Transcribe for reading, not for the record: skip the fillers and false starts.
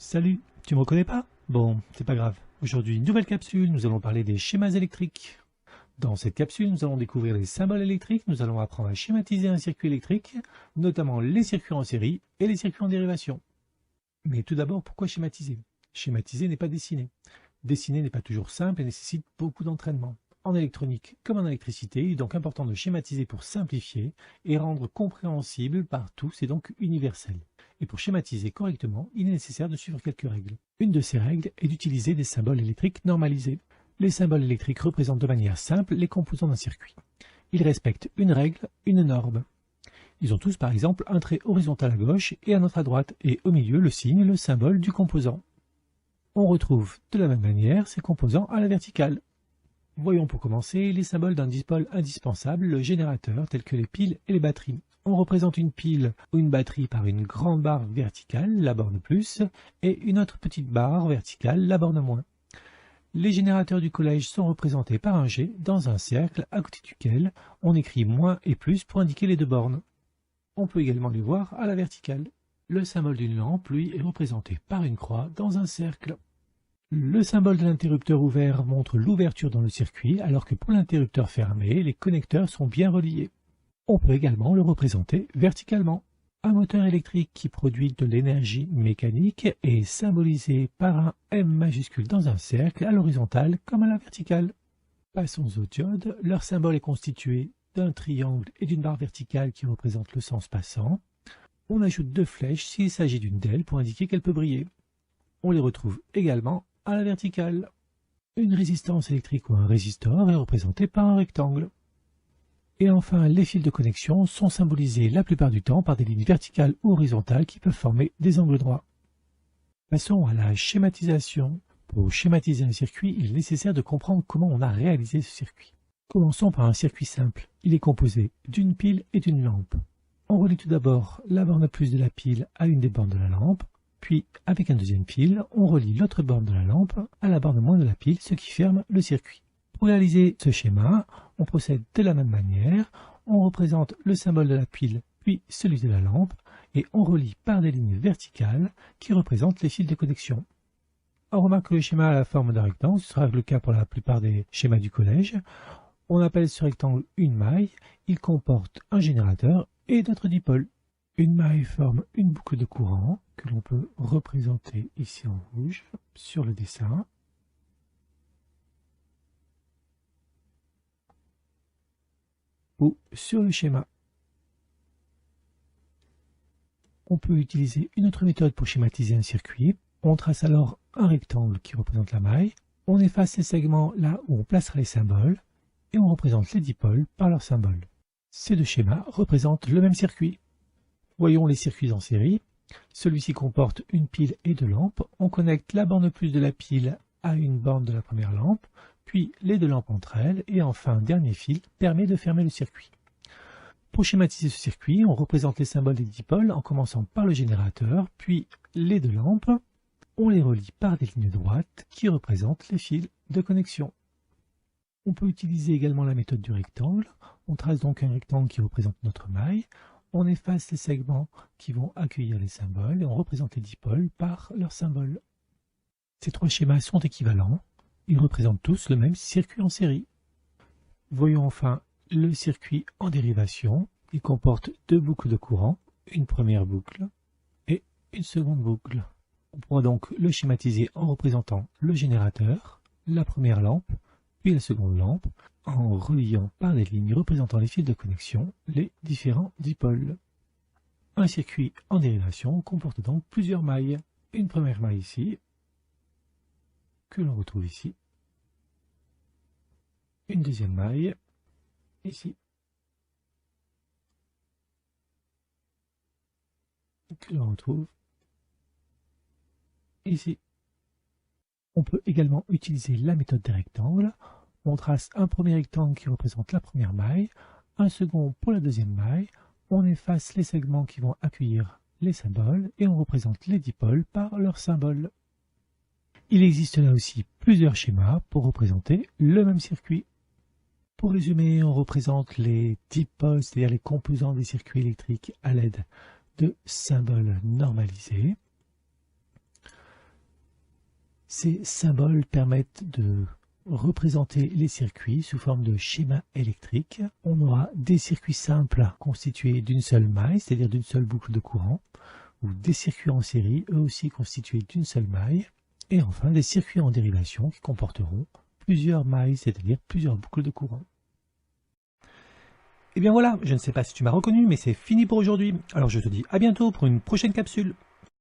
Salut, tu me reconnais pas? Bon, c'est pas grave. Aujourd'hui, une nouvelle capsule, nous allons parler des schémas électriques. Dans cette capsule, nous allons découvrir les symboles électriques, nous allons apprendre à schématiser un circuit électrique, notamment les circuits en série et les circuits en dérivation. Mais tout d'abord, pourquoi schématiser? Schématiser n'est pas dessiner. Dessiner n'est pas toujours simple et nécessite beaucoup d'entraînement. En électronique comme en électricité, il est donc important de schématiser pour simplifier et rendre compréhensible par tous et donc universel. Et pour schématiser correctement, il est nécessaire de suivre quelques règles. Une de ces règles est d'utiliser des symboles électriques normalisés. Les symboles électriques représentent de manière simple les composants d'un circuit. Ils respectent une règle, une norme. Ils ont tous par exemple un trait horizontal à gauche et un autre à droite, et au milieu le signe, le symbole du composant. On retrouve de la même manière ces composants à la verticale. Voyons pour commencer les symboles d'un dipôle indispensable, le générateur, tels que les piles et les batteries. On représente une pile ou une batterie par une grande barre verticale, la borne plus, et une autre petite barre verticale, la borne moins. Les générateurs du collège sont représentés par un G dans un cercle à côté duquel on écrit moins et plus pour indiquer les deux bornes. On peut également les voir à la verticale. Le symbole d'une lampe, lui, est représenté par une croix dans un cercle. Le symbole de l'interrupteur ouvert montre l'ouverture dans le circuit, alors que pour l'interrupteur fermé, les connecteurs sont bien reliés. On peut également le représenter verticalement. Un moteur électrique qui produit de l'énergie mécanique est symbolisé par un M majuscule dans un cercle à l'horizontale comme à la verticale. Passons aux diodes. Leur symbole est constitué d'un triangle et d'une barre verticale qui représente le sens passant. On ajoute deux flèches s'il s'agit d'une DEL pour indiquer qu'elle peut briller. On les retrouve également à la verticale. Une résistance électrique ou un résistor est représenté par un rectangle. Et enfin, les fils de connexion sont symbolisés la plupart du temps par des lignes verticales ou horizontales qui peuvent former des angles droits. Passons à la schématisation. Pour schématiser un circuit, il est nécessaire de comprendre comment on a réalisé ce circuit. Commençons par un circuit simple. Il est composé d'une pile et d'une lampe. On relie tout d'abord la borne plus de la pile à une des bornes de la lampe. Puis, avec un deuxième fil, on relie l'autre borne de la lampe à la borne moins de la pile, ce qui ferme le circuit. Pour réaliser ce schéma, on procède de la même manière. On représente le symbole de la pile, puis celui de la lampe, et on relie par des lignes verticales qui représentent les fils de connexion. On remarque que le schéma a la forme d'un rectangle, ce sera le cas pour la plupart des schémas du collège. On appelle ce rectangle une maille. Il comporte un générateur et d'autres dipôles. Une maille forme une boucle de courant que l'on peut représenter ici en rouge sur le dessin. Ou sur le schéma. On peut utiliser une autre méthode pour schématiser un circuit. On trace alors un rectangle qui représente la maille. On efface les segments là où on placera les symboles et on représente les dipôles par leurs symboles. Ces deux schémas représentent le même circuit. Voyons les circuits en série. Celui-ci comporte une pile et deux lampes. On connecte la borne plus de la pile à une borne de la première lampe, puis les deux lampes entre elles, et enfin un dernier fil permet de fermer le circuit. Pour schématiser ce circuit, on représente les symboles des dipôles en commençant par le générateur, puis les deux lampes. On les relie par des lignes droites qui représentent les fils de connexion. On peut utiliser également la méthode du rectangle. On trace donc un rectangle qui représente notre maille. On efface les segments qui vont accueillir les symboles et on représente les dipôles par leurs symboles. Ces trois schémas sont équivalents. Ils représentent tous le même circuit en série. Voyons enfin le circuit en dérivation. Il comporte deux boucles de courant, une première boucle et une seconde boucle. On pourra donc le schématiser en représentant le générateur, la première lampe, puis la seconde lampe, en reliant par des lignes représentant les fils de connexion les différents dipôles. Un circuit en dérivation comporte donc plusieurs mailles. Une première maille ici, que l'on retrouve ici. Une deuxième maille, ici. Que l'on retrouve ici. On peut également utiliser la méthode des rectangles. On trace un premier rectangle qui représente la première maille, un second pour la deuxième maille, on efface les segments qui vont accueillir les symboles et on représente les dipôles par leurs symboles. Il existe là aussi plusieurs schémas pour représenter le même circuit. Pour résumer, on représente les dipôles, c'est-à-dire les composants des circuits électriques à l'aide de symboles normalisés. Ces symboles permettent de représenter les circuits sous forme de schéma électrique. On aura des circuits simples constitués d'une seule maille, c'est-à-dire d'une seule boucle de courant, ou des circuits en série, eux aussi constitués d'une seule maille, et enfin des circuits en dérivation qui comporteront plusieurs mailles, c'est-à-dire plusieurs boucles de courant. Et bien voilà, je ne sais pas si tu m'as reconnu, mais c'est fini pour aujourd'hui. Alors je te dis à bientôt pour une prochaine capsule.